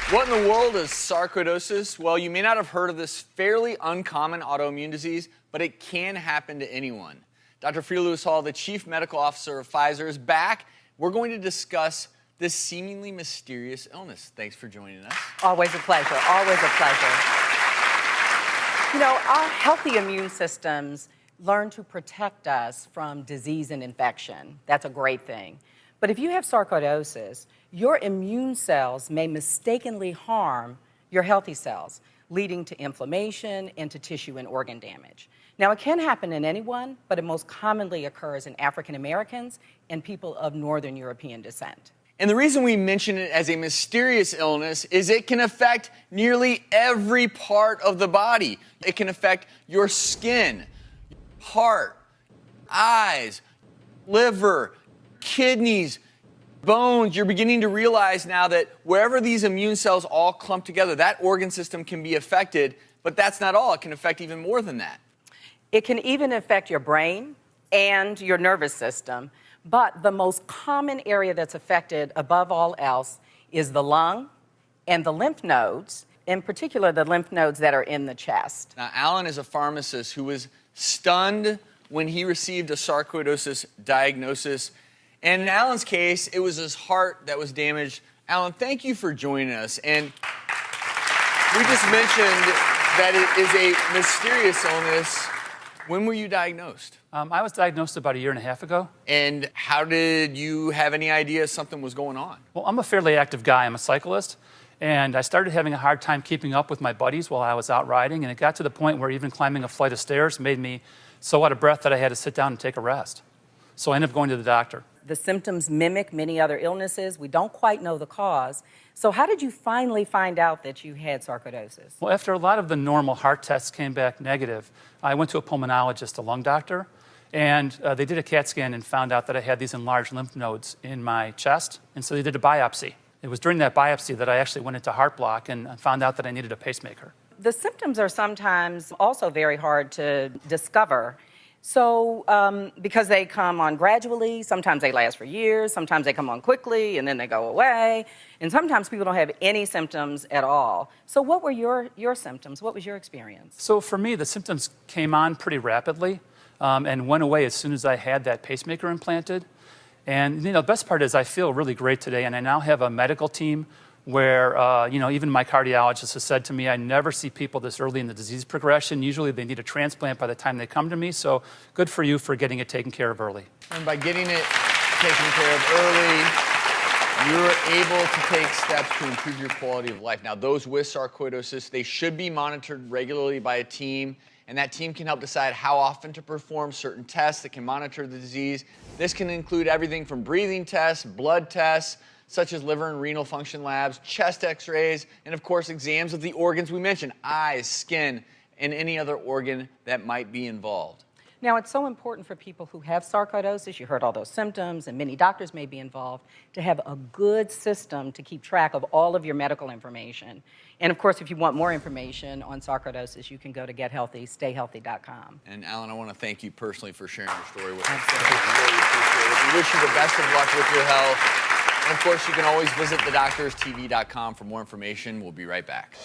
What in the world is sarcoidosis? Well, you may not have heard of this fairly uncommon autoimmune disease, but it can happen to anyone. Dr. Frida Lewis Hall, the Chief Medical Officer of Pfizer, is back. We're going to discuss this seemingly mysterious illness. Thanks for joining us. Always a pleasure, always a pleasure. You know, our healthy immune systems learn to protect us from disease and infection. That's a great thing. But if you have sarcoidosis, your immune cells may mistakenly harm your healthy cells, leading to inflammation and to tissue and organ damage. Now, it can happen in anyone, but it most commonly occurs in African Americans and people of Northern European descent. And the reason we mention it as a mysterious illness is it can affect nearly every part of the body. It can affect your skin, heart, eyes, liver, kidneys, bones. You're beginning to realize now that wherever these immune cells all clump together, that organ system can be affected, but that's not all. It can affect even more than that. It can even affect your brain and your nervous system, but the most common area that's affected above all else is the lung and the lymph nodes, in particular the lymph nodes that are in the chest. Now, Alan is a pharmacist who was stunned when he received a sarcoidosis diagnosis. And in Alan's case, it was his heart that was damaged. Alan, thank you for joining us. And we just mentioned that it is a mysterious illness. When were you diagnosed? I was diagnosed about a year and a half ago. And how did you have any idea something was going on? Well, I'm a fairly active guy. I'm a cyclist. And I started having a hard time keeping up with my buddies while I was out riding. And it got to the point where even climbing a flight of stairs made me so out of breath that I had to sit down and take a rest. So I ended up going to the doctor. The symptoms mimic many other illnesses. We don't quite know the cause. So how did you finally find out that you had sarcoidosis? Well, after a lot of the normal heart tests came back negative, I went to a pulmonologist, a lung doctor, and they did a CAT scan and found out that I had these enlarged lymph nodes in my chest, and so they did a biopsy. It was during that biopsy that I actually went into heart block and found out that I needed a pacemaker. The symptoms are sometimes also very hard to discover. So, because they come on gradually, sometimes they last for years, sometimes they come on quickly and then they go away, and sometimes people don't have any symptoms at all. So what were your symptoms? What was your experience? So for me, the symptoms came on pretty rapidly and went away as soon as I had that pacemaker implanted. And you know, the best part is I feel really great today, and I now have a medical team where, even my cardiologist has said to me, I never see people this early in the disease progression. Usually they need a transplant by the time they come to me, so good for you for getting it taken care of early. And by getting it taken care of early, you're able to take steps to improve your quality of life. Now, those with sarcoidosis, they should be monitored regularly by a team, and that team can help decide how often to perform certain tests that can monitor the disease. This can include everything from breathing tests, blood tests, such as liver and renal function labs, chest x-rays, and of course exams of the organs we mentioned, eyes, skin, and any other organ that might be involved. Now, it's so important for people who have sarcoidosis, you heard all those symptoms, and many doctors may be involved, to have a good system to keep track of all of your medical information. And of course, if you want more information on sarcoidosis, you can go to GetHealthy, StayHealthy.com. And Alan, I want to thank you personally for sharing your story with us. We really appreciate it. We wish you the best of luck with your health. And of course, you can always visit thedoctorstv.com for more information. We'll be right back.